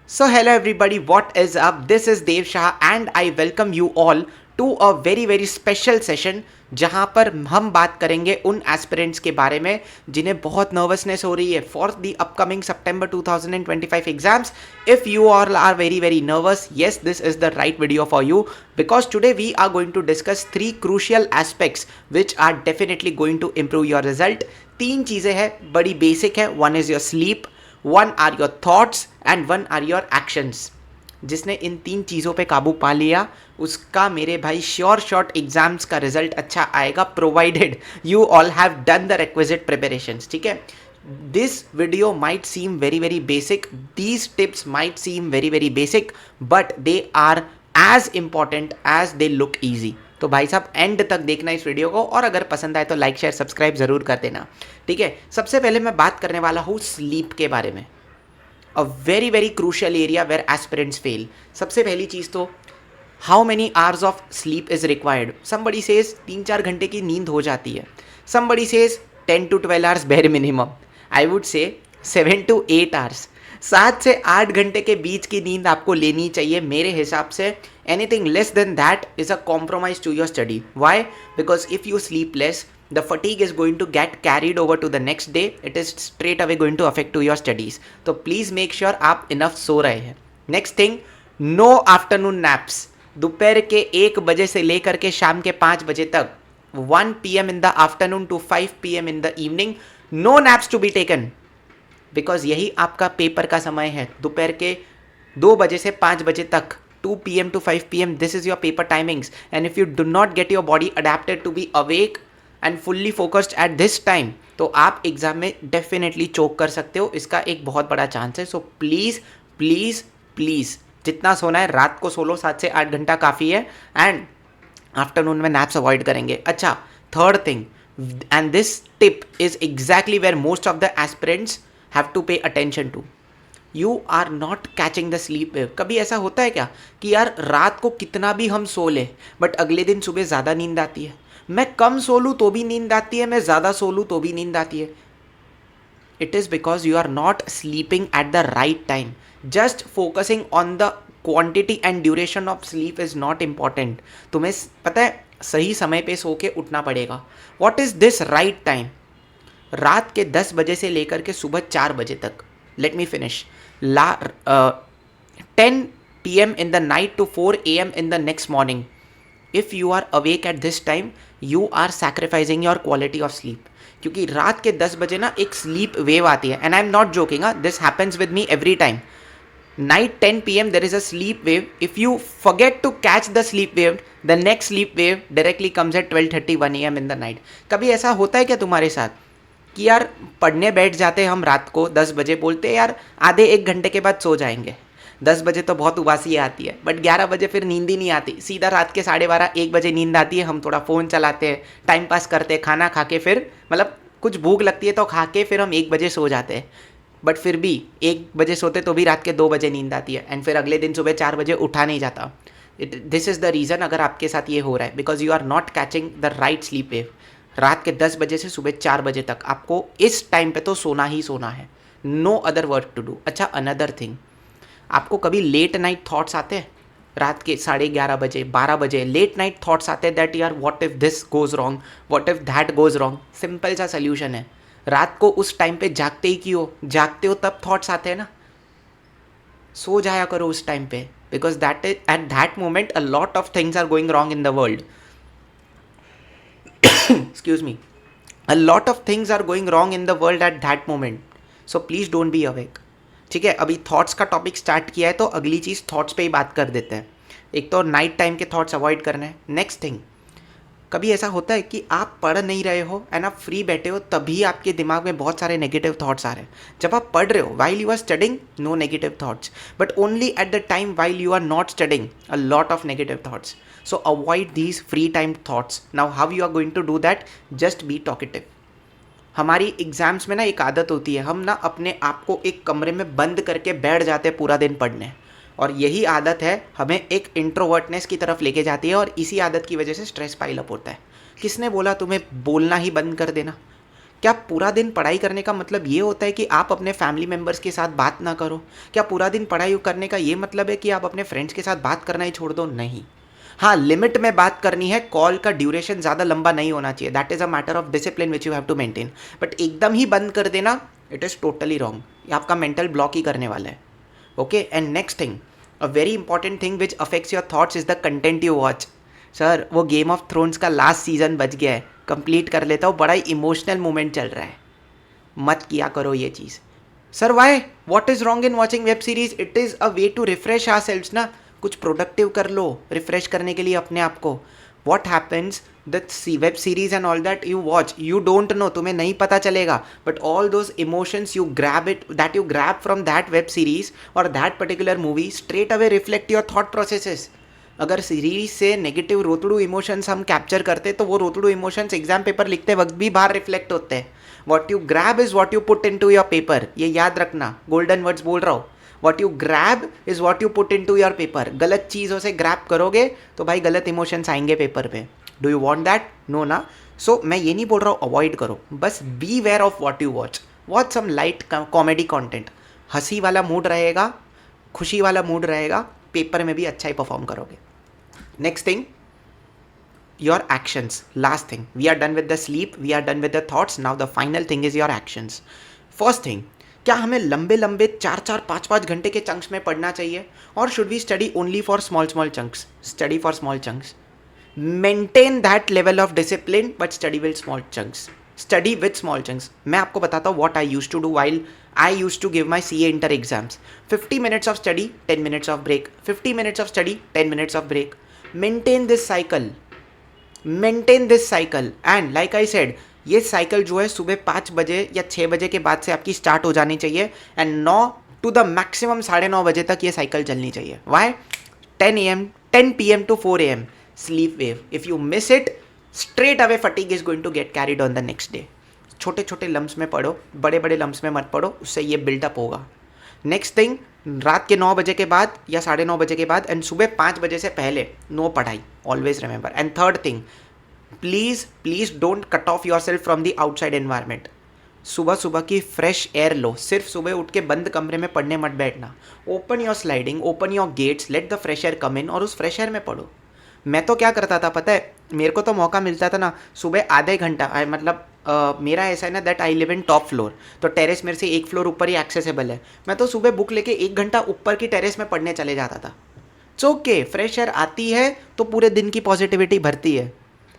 So hello everybody, what is up? This is Dev Shah and I welcome you all to a very special session जहां पर हम बात करेंगे उन aspirants के बारे में जिन्हें बहुत नर्वसनेस हो रही है for the upcoming September 2025 exams. If you all are very nervous, yes, this is the right video for you because today we are going to discuss three crucial aspects which are definitely going to improve your result. तीन चीज़ें हैं, बड़ी basic है. One is your sleep, one are your thoughts and one are your actions. जिसने इन तीन चीज़ों पे काबू पा लिया उसका मेरे भाई श्योर शॉर्ट एग्जाम्स का रिजल्ट अच्छा आएगा, provided you all have done the requisite preparations. ठीक है, this video might seem very basic, these tips might seem very basic, but they are as important as they look easy. तो भाई साहब and तक देखना इस वीडियो को, और अगर पसंद आए तो लाइक शेयर सब्सक्राइब ज़रूर कर देना. ठीक है, सबसे पहले मैं बात करने वाला हूँ स्लीप के बारे में. A very crucial area where aspirants fail. सबसे पहली चीज़ तो how many hours of sleep is required. Somebody says 3-4 घंटे की नींद हो जाती है, somebody says 10 to 12 hours bare minimum. I would say 7 to 8 hours. 7 से 8 घंटे के बीच की नींद आपको लेनी चाहिए मेरे हिसाब से. Anything less than that is a compromise to your study. Why? Because if you sleep less, the fatigue is going to get carried over to the next day. It is straight away going to affect to your studies. तो please make sure आप enough सो रहे हैं. Next thing, no afternoon naps. दोपहर के 1 बजे से लेकर के शाम के 5 बजे तक, 1 PM in the afternoon to 5 PM in the evening, no naps to be taken. Because यही आपका पेपर का समय है. दोपहर के 2 बजे से 5 बजे तक, 2 PM to 5 PM, this is your paper timings. And if you do not get your body adapted to be awake and fully focused at this time, तो आप एग्जाम में डेफिनेटली चोक कर सकते हो. इसका एक बहुत बड़ा चांस है. सो प्लीज़ जितना सोना है रात को सो लो, 7 से 8 घंटा काफ़ी है. एंड आफ्टरनून में नैप्स अवॉइड करेंगे. अच्छा, third thing, and this tip is exactly where most of the aspirants have to pay attention to. You are not catching the sleep wave. कभी ऐसा होता है क्या कि यार रात को कितना भी हम सो ले बट अगले दिन सुबह ज़्यादा नींद आती है. मैं कम सो लूँ तो भी नींद आती है, मैं ज़्यादा सो लूँ तो भी नींद आती है. It is because you are not sleeping at the right time. Just focusing on the quantity and duration of sleep is not important. तुम्हें पता है सही समय पे सो के उठना पड़ेगा. What is this right time? रात के 10 बजे से लेकर के सुबह 4 बजे तक. Let me finish. 10 PM in the night to 4 AM in the next morning. If you are awake at this time, you are sacrificing your quality of sleep. क्योंकि रात के 10 बजे ना एक स्लीप वेव आती है. And I am not joking, this happens with me every time. Night 10 PM there is a sleep wave. If you forget to catch the sleep wave, the next sleep wave directly comes at 12:31 AM in the night. कभी ऐसा होता है क्या तुम्हारे साथ कि यार पढ़ने बैठ जाते हैं हम रात को 10 बजे, बोलते हैं यार आधे 1 घंटे के बाद सो जाएंगे. 10 बजे तो बहुत उबासी आती है, बट 11 बजे फिर नींद ही नहीं आती. सीधा रात के 12:30-1 बजे नींद आती है. हम थोड़ा फ़ोन चलाते हैं, टाइम पास करते हैं, खाना खा के फिर मतलब कुछ भूख लगती है तो खा के फिर हम 1 बजे सो जाते हैं. बट फिर भी 1 बजे सोते तो भी रात के 2 बजे नींद आती है. एंड फिर अगले दिन सुबह 4 बजे उठा नहीं जाता. दिस इज़ द रीज़न अगर आपके साथ ये हो रहा है, because you are not catching the right sleep wave. रात के 10 बजे से सुबह 4 बजे तक आपको इस टाइम पे तो सोना ही सोना है. No other work to do. अच्छा, अनदर थिंग, आपको कभी लेट नाइट थॉट्स आते हैं? रात के 11:30 बजे 12 बजे लेट नाइट थॉट्स आते हैं दैट यार what if this goes wrong, what if that goes wrong. Simple सा सोल्यूशन है, रात को उस टाइम पे जागते ही क्यों, जागते हो तब थॉट्स आते हैं ना. सो जाया करो उस टाइम पे, because that is at that moment a lot of things are going wrong in the world. Excuse me, a lot of things are going wrong in the world at that moment, so please don't be awake. ठीक है, अभी thoughts का topic start किया है तो अगली चीज़ thoughts पे ही बात कर देते हैं. एक तो नाइट टाइम के थॉट्स अवॉइड करने हैं. नेक्स्ट थिंग, कभी ऐसा होता है कि आप पढ़ नहीं रहे हो एंड आप फ्री बैठे हो तभी आपके दिमाग में बहुत सारे नेगेटिव थॉट्स आ रहे हैं. जब आप पढ़ रहे हो, while you are studying, no negative thoughts, but only at the time while you are not studying, a lot of negative thoughts. So avoid these free time thoughts. Now how you are going to do that? Just be talkative. हमारी exams में ना एक आदत होती है, हम ना अपने आप को एक कमरे में बंद करके बैठ जाते हैं पूरा दिन पढ़ने, और यही आदत है हमें एक इंट्रोवर्टनेस की तरफ लेके जाती है, और इसी आदत की वजह से स्ट्रेस पाइल अप होता है. किसने बोला तुम्हें बोलना ही बंद कर देना? क्या पूरा दिन पढ़ाई करने का मतलब ये होता है कि आप अपने फैमिली मेम्बर्स के साथ बात ना करो? क्या पूरा दिन पढ़ाई करने का ये मतलब है कि आप अपने फ्रेंड्स के साथ बात करना ही छोड़ दो? नहीं। हाँ, लिमिट में बात करनी है, कॉल का ड्यूरेशन ज़्यादा लंबा नहीं होना चाहिए, that is a matter of discipline which you have to maintain. But एकदम ही बंद कर देना, इट इज़ टोटली रॉन्ग, ये आपका मेंटल ब्लॉक ही करने वाला है। Okay, and next thing, a very important thing which affects your thoughts is the content you watch. Sir, वो गेम ऑफ थ्रोन्स का लास्ट सीजन बच गया है, कंप्लीट कर लेता हूँ, बड़ा ही इमोशनल मोमेंट चल रहा है, मत किया करो ये चीज़। Sir why, what is wrong in watching web series? It is a way to refresh ourselves ना, कुछ प्रोडक्टिव कर लो रिफ्रेश करने के लिए अपने आप को। What happens that web series and all that you watch, you don't know, तुम्हें नहीं पता चलेगा, but all those emotions you grab it, that you grab from that web series और that particular movie straight away reflect your thought processes. अगर series से negative रोतड़ू emotions हम capture करते तो वो रोतड़ू इमोशंस एग्जाम पेपर लिखते वक्त भी बाहर रिफ्लेक्ट होते हैं। What you grab is what you put into your paper, ये याद रखना, गोल्डन वर्ड्स बोल रहा हूँ। What you grab is what you put into your paper. गलत चीज़ों से ग्रैब करोगे तो भाई गलत इमोशंस आएंगे पेपर पे। Do you want that? No ना। सो मैं ये नहीं बोल रहा हूँ अवॉइड करो, बस beware of what you watch. Watch some light comedy content, हंसी वाला मूड रहेगा, खुशी वाला मूड रहेगा, पेपर में भी अच्छा ही परफॉर्म करोगे। Next thing, your actions. Last thing, we are done with the sleep, we are done with the thoughts. Now the final thing is your actions. First thing, क्या हमें लंबे लंबे 4-4, 5-5 घंटे के चंक्स में पढ़ना चाहिए, और should we study only for small small chunks? Study for small chunks, maintain that level of discipline, but study with small chunks, study with small chunks. मैं आपको बताता हूँ what I used to do while I used to give my CA inter exams. 50 minutes of study, 10 minutes of break. 50 minutes of study, 10 minutes of break. Maintain this cycle. Maintain this cycle. And like I said, ये cycle जो है सुबह 5 बजे या 6 बजे के बाद से आपकी स्टार्ट हो जानी चाहिए, एंड 9 टू द मैक्सिमम 9:30 बजे तक ये साइकिल चलनी चाहिए। Y? 10 PM to 4 AM sleep wave. If you miss it, straight away fatigue is going to get carried on the next day. छोटे छोटे लम्स में पढ़ो, बड़े बड़े लम्स में मत पढ़ो, उससे ये बिल्डअप होगा। नेक्स्ट थिंग, रात के 9 बजे के बाद या 9:30 बजे के बाद एंड सुबह 5 बजे से पहले नो पढ़ाई, always remember. And third thing, please don't cut off your self from the outside environment. सुबह सुबह की फ्रेश एयर लो, सिर्फ सुबह उठ के बंद कमरे में पढ़ने मत बैठना। Open your sliding, open your gates, let the fresh air come in, और उस फ्रेश एयर में पढ़ो। मैं तो क्या करता था पता है, मेरे को तो मौका मिलता था ना, सुबह आधे घंटा, मतलब मेरा ऐसा है ना that I live in top floor, तो टेरेस मेरे से 1 फ्लोर ऊपर ही एक्सेसिबल है। मैं तो सुबह बुक लेके 1 घंटा ऊपर की टेरेस में पढ़ने चले जाता था। इट्स ओके, फ्रेश एयर आती है तो पूरे दिन की पॉजिटिविटी भरती है,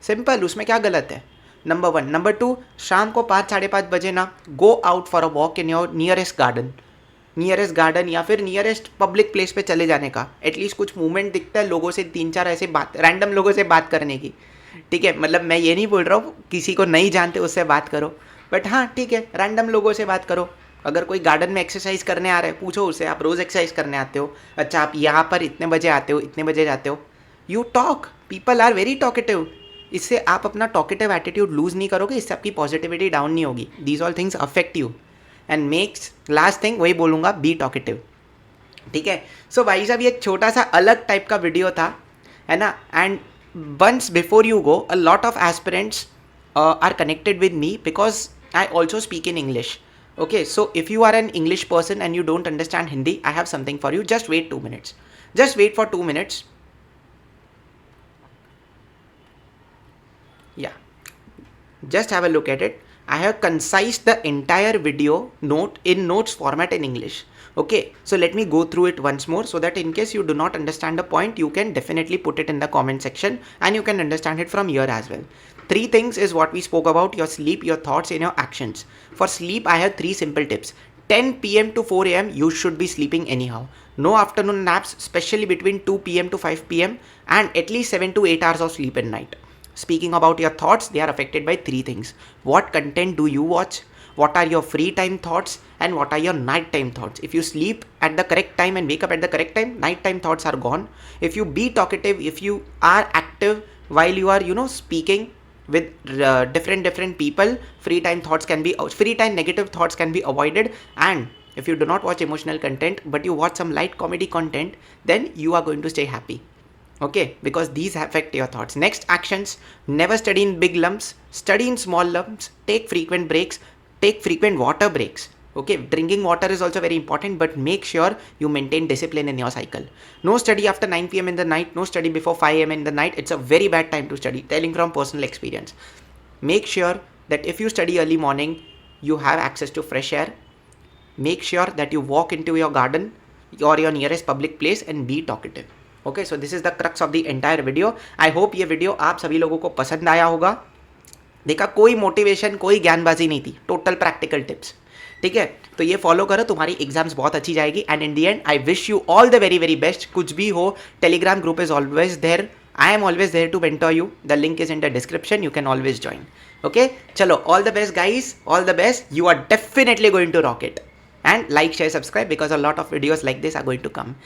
सिंपल, उसमें क्या गलत है? नंबर 1। नंबर 2, शाम को 5-5:30 बजे ना, go out for a walk in your nearest garden या फिर नियरेस्ट पब्लिक प्लेस पे चले जाने का। एटलीस्ट कुछ मूवमेंट दिखता है, लोगों से 3-4 ऐसे बात, रैंडम लोगों से बात करने की, ठीक है? मतलब मैं ये नहीं बोल रहा हूँ किसी को नहीं जानते उससे बात करो, बट हाँ ठीक है, रैंडम लोगों से बात करो। अगर कोई गार्डन में एक्सरसाइज करने आ रहा है, पूछो उससे, आप रोज़ एक्सरसाइज करने आते हो? अच्छा, आप यहाँ पर इतने बजे आते हो, इतने बजे जाते हो? You talk, people are very talkative. इससे आप अपना टॉकेटिव एटीट्यूड लूज़ नहीं करोगे, इससे आपकी पॉजिटिविटी डाउन नहीं होगी। These all things affect you and makes, last thing वही बोलूँगा, बी टॉकेटिव, ठीक है? सो भाई साहब, ये एक छोटा सा अलग टाइप का वीडियो था, है ना? And once before you go, a lot of aspirants are connected with me because I also speak in English. Okay, so if you are an English person and you don't understand Hindi, I have something for you. Just wait 2 minutes. Just wait for 2 minutes. Yeah, just have a look at it. I have concised the entire video note in notes format in English. Okay, so let me go through it once more so that in case you do not understand the point, you can definitely put it in the comment section and you can understand it from here as well. 3 things is what we spoke about: your sleep, your thoughts, and your actions. For sleep, I have 3 simple tips. 10 PM to 4 AM, you should be sleeping anyhow. No afternoon naps, especially between 2 PM to 5 PM, and at least 7 to 8 hours of sleep at night. Speaking about your thoughts, they are affected by 3 things. What content do you watch? What are your free time thoughts, and what are your night time thoughts? If you sleep at the correct time and wake up at the correct time, night time thoughts are gone. If you be talkative, if you are active while you are, speaking with different people, free time negative thoughts can be avoided. And if you do not watch emotional content but you watch some light comedy content, then you are going to stay happy. Okay, because these affect your thoughts. Next actions: never study in big lumps, study in small lumps, take frequent breaks, take frequent water breaks. Okay, drinking water is also very important, but make sure you maintain discipline in your cycle. No study after 9 p.m. in the night, no study before 5 a.m. in the night. It's a very bad time to study, telling from personal experience. Make sure that if you study early morning, you have access to fresh air. Make sure that you walk into your garden or your nearest public place and be talkative. Okay, so this is the crux of the entire video. I hope ये video आप सभी लोगों को पसंद आया होगा. देखा, कोई मोटिवेशन, कोई ज्ञानबाजी नहीं थी, टोटल प्रैक्टिकल टिप्स. ठीक है, तो ये फॉलो करो, तुम्हारी एग्जाम्स बहुत अच्छी जाएगी. And in the end I wish you all the very very best. कुछ भी हो, Telegram group is always there. I am always there to mentor you. The link is in the description. You can always join. Okay, चलो, all the best guys, all the best. You are definitely going to rock it. And like, share, subscribe, because a lot of videos like this are going to come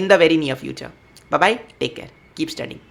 in the very near future. Bye bye, take care, keep studying.